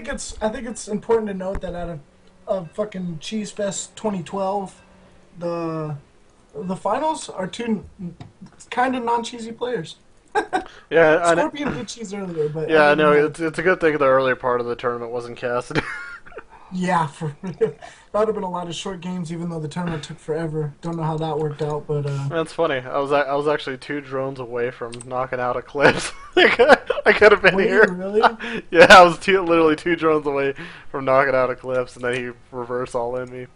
think it's important to note that out of fucking Cheese Fest 2012, the the finals are two kind of non-cheesy players. Yeah, Scorpion did cheese earlier, but yeah, I other than know. that, It's a good thing the earlier part of the tournament wasn't casted. yeah, for real. That would have been a lot of short games, even though the tournament took forever. Don't know how that worked out, but That's funny. I was actually 2 drones away from knocking out Eclipse. I could have been were you here. really? Yeah, I was literally 2 drones away from knocking out Eclipse, and then he reverse all in me.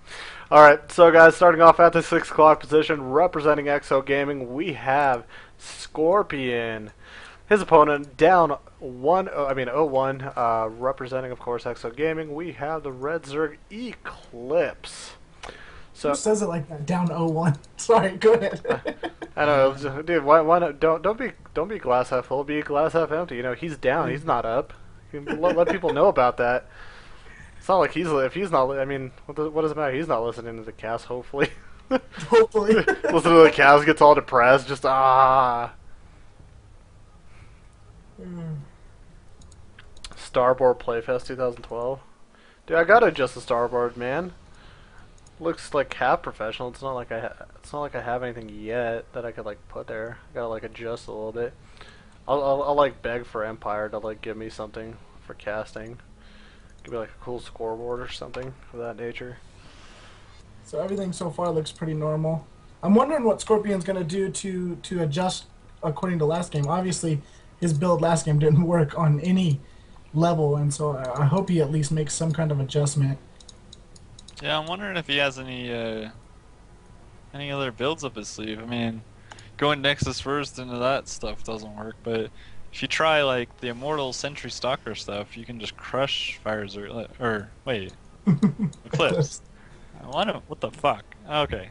All right, so guys, starting off at the 6 o'clock position, representing XO Gaming, we have Scorpion. His opponent down 0-1, representing of course XO Gaming. We have the Red Zerg Eclipse. Who So says it like that? Down 0-1. Sorry, go ahead. I know, dude. Why not? Don't be glass half full. Be glass half empty. You know, he's down. He's not up. You can let people know about that. It's not like if he's not. I mean, what does it matter? He's not listening to the cast. Hopefully, Hopefully. listen to the cast, gets all depressed. Just ah. Starboard Playfest 2012. Dude, I gotta adjust the starboard, man. Looks like half professional. It's not like I have anything yet that I could like put there. I gotta like adjust a little bit. I'll like beg for Empire to like give me something for casting. Give me like a cool scoreboard or something of that nature. So everything so far looks pretty normal. I'm wondering what Scorpion's gonna do to adjust according to last game. Obviously, his build last game didn't work on any level, and so I hope he at least makes some kind of adjustment. Yeah, I'm wondering if he has any other builds up his sleeve. I mean, going Nexus first into that stuff doesn't work, but if you try like the Immortal Sentry Stalker stuff, you can just crush Fires or wait, Eclipse. What the fuck? Okay,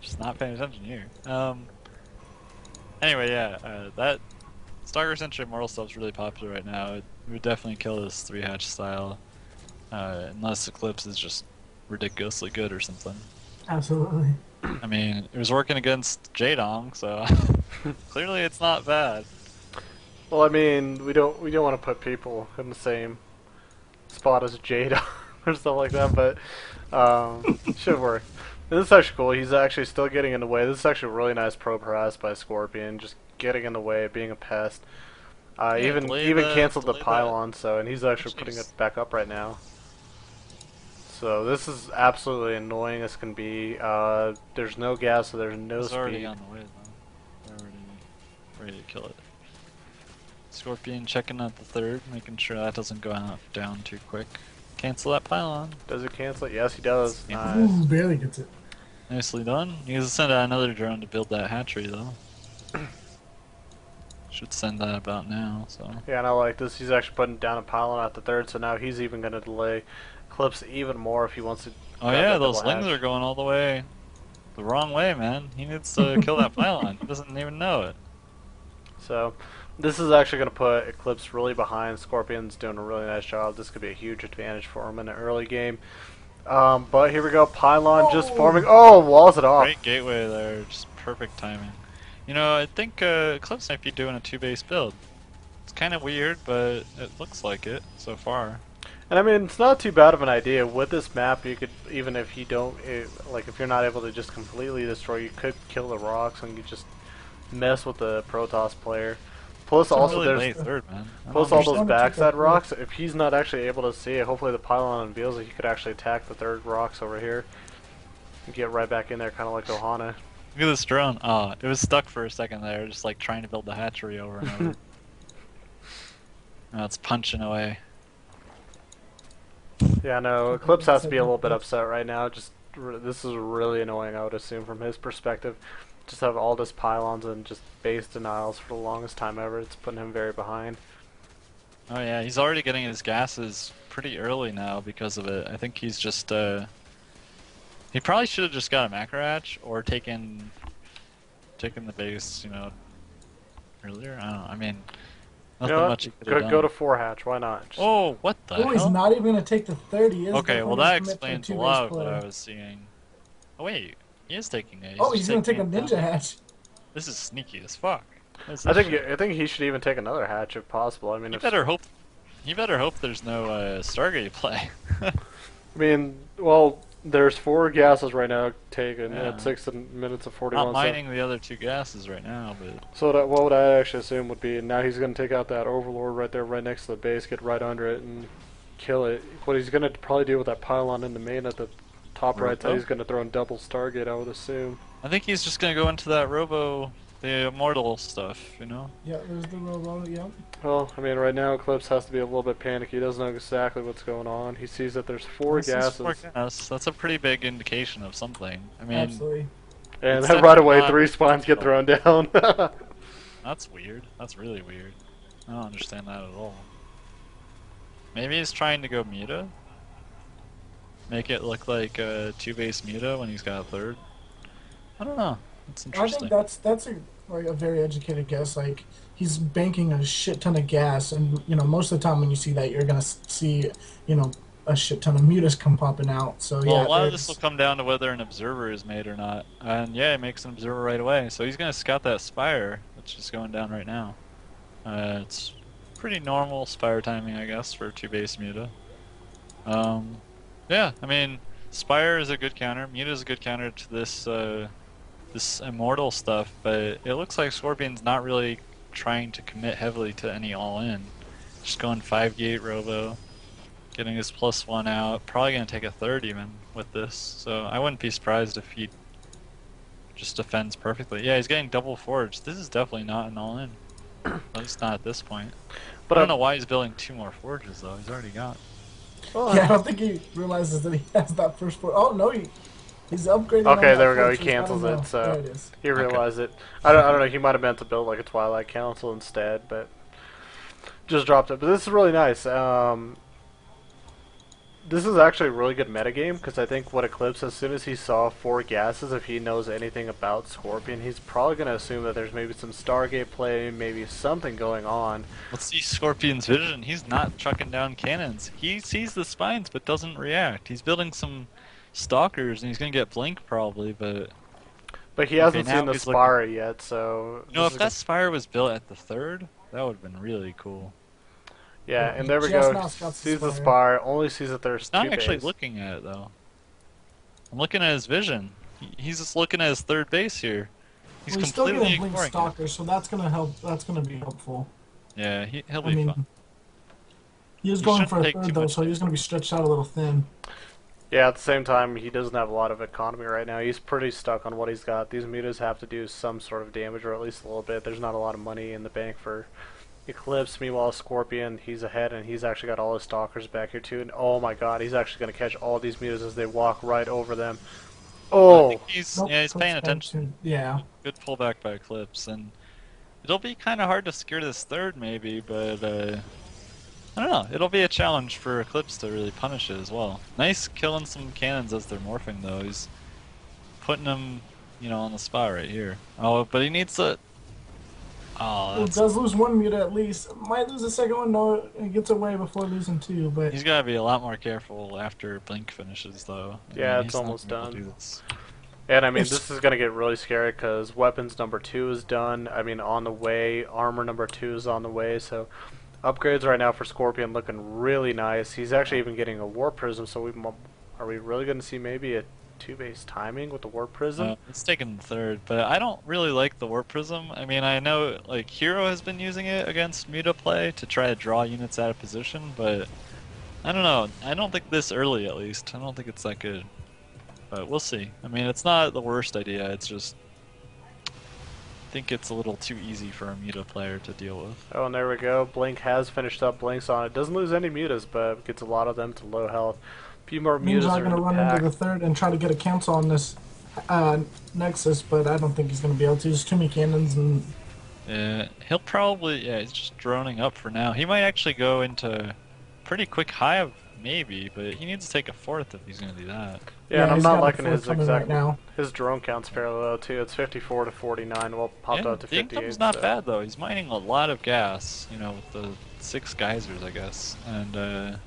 just not paying attention here. Anyway, yeah, that Stalker Sentry Immortal stuff's really popular right now. It would definitely kill this 3-hatch style, unless Eclipse is just ridiculously good or something. Absolutely. I mean, it was working against Jadong, so clearly it's not bad. Well, I mean, we don't want to put people in the same spot as Jada or stuff like that, but should work. This is actually cool. He's actually still getting in the way. This is actually a really nice probe harass by Scorpion, just getting in the way, being a pest. Yeah, even canceled the pylon, and he's actually putting it back up right now. So this is absolutely annoying as can be. There's no gas, so there's no speed. Already on the way though. They're already ready to kill it. Scorpion checking out the third, making sure that doesn't go down too quick. Cancel that pylon. Does it cancel it? Yes, he does. Yeah. Nice. Ooh, barely gets it. Nicely done. He needs to send out another drone to build that hatchery though. Should send that about now, so. Yeah, and I like this. He's actually putting down a pylon at the third, so now he's even going to delay Eclipse even more if he wants to. Oh yeah, those lings are going all the way the wrong way, man. He needs to kill that pylon. He doesn't even know it. So, this is actually going to put Eclipse really behind. Scorpion's doing a really nice job. This could be a huge advantage for him in the early game. But here we go. Pylon just forming. Oh, walls it off. Great gateway there. Just perfect timing. You know, I think Eclipse might be doing a 2-base build. It's kind of weird, but it looks like it so far. And I mean, it's not too bad of an idea. With this map, you could, even if you don't, like if you're not able to just completely destroy, you could kill the rocks and you just mess with the Protoss player. Plus It's also really there's, third, man. plus all those backside rocks, if he's not actually able to see it, hopefully the pylon unveils it, he could actually attack the third rocks over here. And get right back in there, kind of like Ohana. Look at this drone. Oh, it was stuck for a second there, just like trying to build the hatchery over and over. Now it's punching away. Yeah, no, Eclipse has to be a little bit upset right now. Just this is really annoying, I would assume, from his perspective. Just have all this pylons and just base denials for the longest time ever. It's putting him very behind. Oh yeah, he's already getting his gases pretty early now because of it. I think he's just he probably should have just got a macro hatch or taken the base, you know, earlier. I don't know. I mean, nothing much he could have done. Go to 4-hatch. Why not? Just Oh, what the Oh, he's hell? not even gonna take the 30. Is Okay, well gonna that commit to explains a two-base lot of play. what I was seeing. Oh wait, he is taking it. Oh, just he's gonna take a taking it ninja down. hatch. This is sneaky as fuck. What is I this think shit? I think he should even take another hatch if possible. I mean, You if better hope. He better hope there's no Stargate play. I mean, well, there's 4 gases right now taken Yeah. at 6 minutes of 41 Not seconds. mining the other 2 gases right now, but So what would I actually assume would be now he's going to take out that Overlord right there, right next to the base, get right under it, and kill it. What he's going to probably do with that pylon in the main at the top right side, he's going to throw in double Stargate, I would assume. I think he's just gonna go into that Robo, the Immortal stuff, you know? Yeah, there's the robo. Yep. Well, I mean, right now Eclipse has to be a little bit panicky. He doesn't know exactly what's going on. He sees that there's 4 This is gases. 4 gas. That's a pretty big indication of something. I mean, Absolutely. And It's then right away, definitely 3 spawns get thrown down. that's weird. That's really weird. I don't understand that at all. Maybe he's trying to go Muta? Make it look like a 2-base Muta when he's got a 3rd? I don't know. It's I interesting. think that's a very educated guess. Like he's banking a shit ton of gas, and most of the time when you see that, you're gonna see a shit ton of mutas come popping out. So Well, yeah, a lot of this will come down to whether an observer is made or not. And yeah, he makes an observer right away. So he's going to scout that Spire, which is going down right now. It's pretty normal Spire timing, I guess, for a 2-base Muta. Yeah, I mean, Spire is a good counter. Muta is a good counter to this this Immortal stuff, but it looks like Scorpion's not really trying to commit heavily to any all-in. Just going 5-gate Robo. Getting his +1 out, probably going to take a 3rd even with this, so I wouldn't be surprised if he just defends perfectly. Yeah, he's getting double forge. This is definitely not an all-in. At least not at this point. But I don't know why he's building 2 more forges though, he's already got. Well, yeah, I don't think he realizes that he has that first forge. Oh no, he's upgrading. Okay, on there we that go. He forge, so I don't cancels know. it, so There it is. he realized it. I don't know. He might have meant to build like a Twilight Council instead, but just dropped it. But this is really nice. This is actually a really good metagame, because I think what Eclipse, as soon as he saw 4 gases, if he knows anything about Scorpion, he's probably going to assume that there's maybe some Stargate play, maybe something going on. Let's see Scorpion's vision. He's not chucking down cannons. He sees the spines but doesn't react. He's building some stalkers and he's going to get blink probably, but he hasn't now seen the he's Spire yet, so... if that Spire was built at the 3rd, that would have been really cool. Yeah, and there we Just go. now scouts Sees the the Spire. Spire, only sees that there's He's not 2 actually bays. looking at it though. I'm looking at his vision. He's just looking at his 3rd base here. He's Well, he's still completely getting blink ignoring it. stalker, so that's gonna help. That's gonna be helpful. Yeah, he'll I be mean, fine. he was He going shouldn't for a take 3rd too though, much so he was gonna be stretched out a little thin. Yeah, at the same time, he doesn't have a lot of economy right now. He's pretty stuck on what he's got. These mutas have to do some sort of damage, or at least a little bit. There's not a lot of money in the bank for Eclipse. Meanwhile, Scorpion, he's ahead, and he's actually got all his stalkers back here too. And oh my god, he's actually going to catch all these mutas as they walk right over them. I Oh! think he's Nope, he's paying that's attention. Yeah. Good pullback by Eclipse, and it'll be kind of hard to secure this 3rd maybe, but I don't know. It'll be a challenge for Eclipse to really punish it as well. Nice killing some cannons as they're morphing though. He's putting them, on the spot right here. Oh, but he needs to. Oh, He that's. does lose 1 muta at least. Might lose the 2nd one. No, he gets away before losing 2. But He's gotta be a lot more careful after Blink finishes though. Yeah, it's he's not almost gonna be able done. to do this. And I mean, It's- this is going to get really scary because weapons number 2 is done. I mean, on the way. Armor number 2 is on the way. So, upgrades right now for Scorpion looking really nice. He's actually even getting a War Prism. So, are we really going to see maybe a 2-base timing with the War Prism? It's taken the 3rd, but I don't really like the Warp Prism. I mean, I know like Hero has been using it against Muta play to try to draw units out of position, but I don't know. I don't think this early, at least. I don't think it's that good. But we'll see. I mean, it's not the worst idea. It's just I think it's a little too easy for a Muta player to deal with. Oh, and there we go. Blink has finished up Blinks on it. Doesn't lose any mutas, but gets a lot of them to low health. A few more Means mutas I'm are going in to the run pack. into the 3rd and try to get a cancel on this Nexus, but I don't think he's going to be able to. There's too many cannons, and He'll probably, he's just droning up for now. He might actually go into pretty quick hive, maybe, but he needs to take a 4th if he's going to do that. Yeah, and I'm he's not got a liking 4th his coming exact. right now. His drone count's fairly low too. It's 54 to 49. Well, popped Yeah, out to the 58. income's not so. bad though. He's mining a lot of gas, with the 6 geysers, I guess, and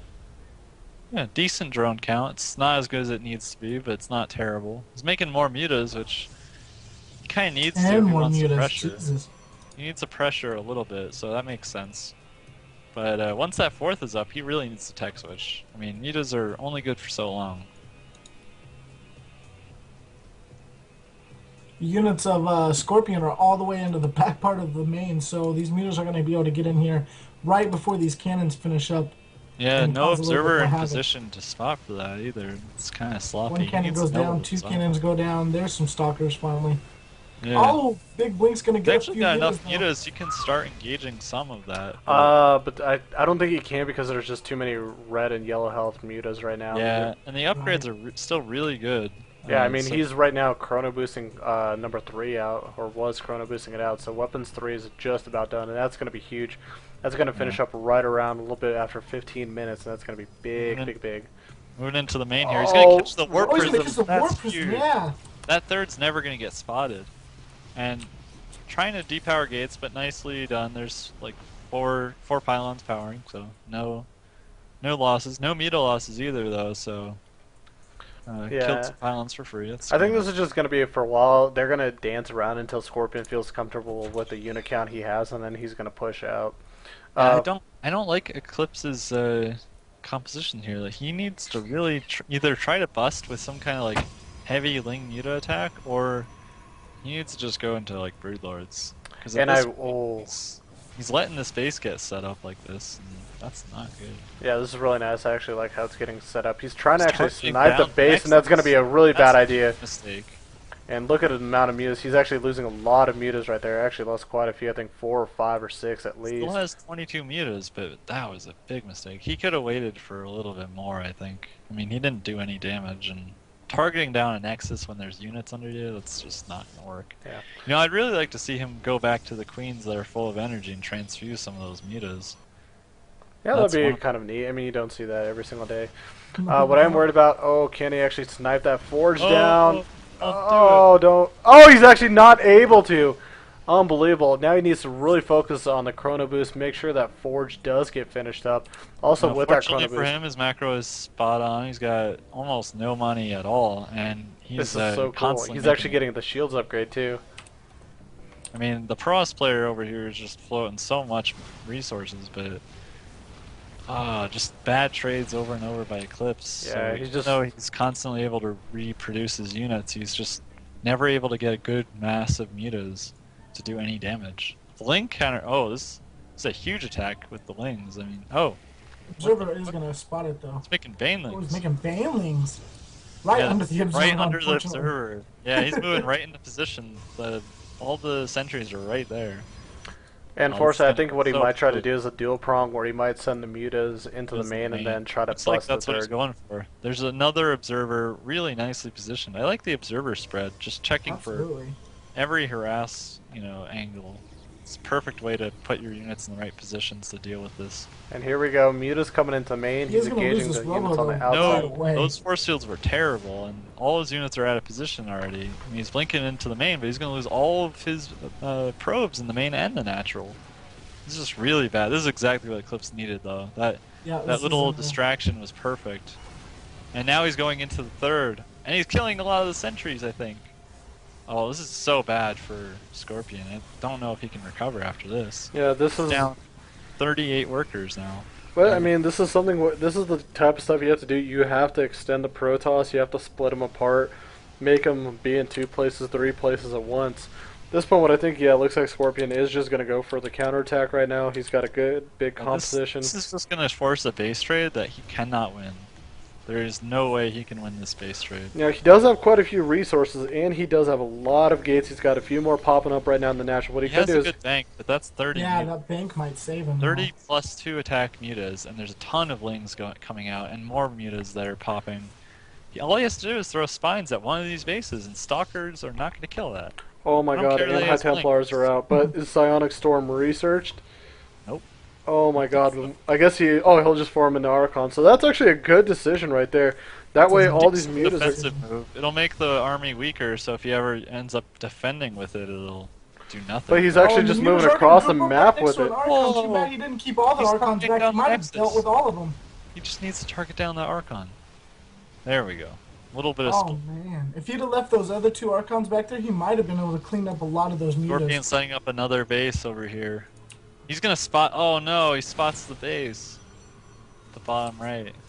yeah, decent drone count. It's not as good as it needs to be, but it's not terrible. He's making more mutas, which he kind of needs to if And he more wants to mutas. pressure. Jesus. He needs to pressure a little bit, so that makes sense. But once that fourth is up, he really needs to tech switch. I mean, mutas are only good for so long. The units of Scorpion are all the way into the back part of the main, so these mutas are going to be able to get in here right before these cannons finish up. Yeah, no cause a little bit observer more in havoc. position to spot for that either. It's kind of sloppy. One He cannon needs goes to know down, what's two up. cannons go down. There's some stalkers finally. Yeah. Oh, Big Blink's going to He's get a actually few got enough mutas now. mutas, you can start engaging some of that. But I don't think he can because there's just too many red and yellow health mutas right now. Yeah, and the upgrades are still really good. Yeah, I mean, so- he's right now chrono boosting number 3 out, or was chrono boosting it out, so weapons 3 is just about done, and that's going to be huge. That's going to finish up right around a little bit after 15 minutes, and that's going to be big. Moving into the main here, he's gonna catch the warp Oh, he's going to prism. use the That's warp prism, huge. yeah. That third's never gonna get spotted. And trying to depower gates, but nicely done. There's like four pylons powering, so no losses, no muta losses either though. So killed some pylons for free. That's I think this is just going to be for a while. They're going to dance around until Scorpion feels comfortable with the unit count he has, and then he's going to push out. I don't like Eclipse's composition here. Like he needs to really either try to bust with some kind of like heavy Ling muta attack, or he needs to just go into like Broodlords. Because he's letting this base get set up like this, and that's not good. Yeah, this is really nice. I actually like how it's getting set up. He's trying to He's actually targeting snipe the down base, and that's going to be a really bad idea. Mistake. And look at the amount of mutas. He's actually losing a lot of mutas right there. Actually lost quite a few. I think 4 or 5 or 6 at least. Still has 22 mutas, but that was a big mistake. He could have waited for a little bit more, I think. I mean, he didn't do any damage, and targeting down a Nexus when there's units under you, that's just not gonna work. Yeah. You know, I'd really like to see him go back to the queens that are full of energy and transfuse some of those mutas. Yeah, that'd be kind of neat. I mean, you don't see that every single day. What I'm worried about, can he actually snipe that forge down? He's actually not able to. Unbelievable. Now he needs to really focus on the chrono boost, make sure that forge does get finished up. Also with that chrono boost. For him, his macro is spot on. He's got almost no money at all, and he's this is so cool. He's actually getting the shields upgrade too. I mean, the Pross player over here is just floating so much resources, but just bad trades over and over by Eclipse. Yeah, so he's constantly able to reproduce his units. He's just never able to get a good mass of mutas to do any damage. The Ling counter. Oh, this is a huge attack with the Lings. I mean, Observer is going to spot it though. It's making Banelings. Oh, he's making Banelings. Right under the observer. Right under the observer. Yeah, he's moving right into position. All the sentries are right there. And unfortunately, I think what he might try to do is a dual prong where he might send the mutas into the main and then try to bust the third. That's what he's going for. There's another observer really nicely positioned. I like the observer spread, just checking for every harass, angle. It's a perfect way to put your units in the right positions to deal with this. And here we go, Muta's coming into main. He's engaging the units on the outside. No, those force fields were terrible, and all his units are out of position already. I mean, he's blinking into the main, but he's going to lose all of his probes in the main and the natural. This is just really bad. This is exactly what Eclipse needed, though. That little distraction was perfect. And now he's going into the third, and he's killing a lot of the sentries, I think. Oh, this is so bad for Scorpion. I don't know if he can recover after this. Yeah, this is down 38 workers now. But I mean, this is something. This is the type of stuff you have to do. You have to extend the Protoss. You have to split them apart, make them be in 2 places, 3 places at once. At this point, what I think, it looks like Scorpion is just going to go for the counterattack right now. He's got a good big composition. This is just going to force a base trade that he cannot win. There is no way he can win this base trade. Yeah, he does have quite a few resources, and he does have a lot of gates. He's got a few more popping up right now in the natural. What he could do is... has a good bank, but that's 30. Yeah, that bank might save him. 30 plus 2 attack mutas, and there's a ton of Lings coming out, and more mutas that are popping. All he has to do is throw spines at one of these bases, and Stalkers are not going to kill that. Oh my god, and High Templars are out. But is Psionic Storm researched? Nope. Oh my god, I guess he'll just form into Archon. So that's actually a good decision right there. That way all these mutas defensive move. It'll make the army weaker, so if he ever ends up defending with it, it'll do nothing. But he's actually just moving across the map with it. Too bad he didn't keep all the Archons back. He might have dealt with all of them. He just needs to target down the Archon. There we go. A little bit of Oh man, if he'd have left those other 2 Archons back there, he might have been able to clean up a lot of those mutas. Scorpion setting up another base over here. He's gonna spot. Oh no, he spots the base. The bottom right.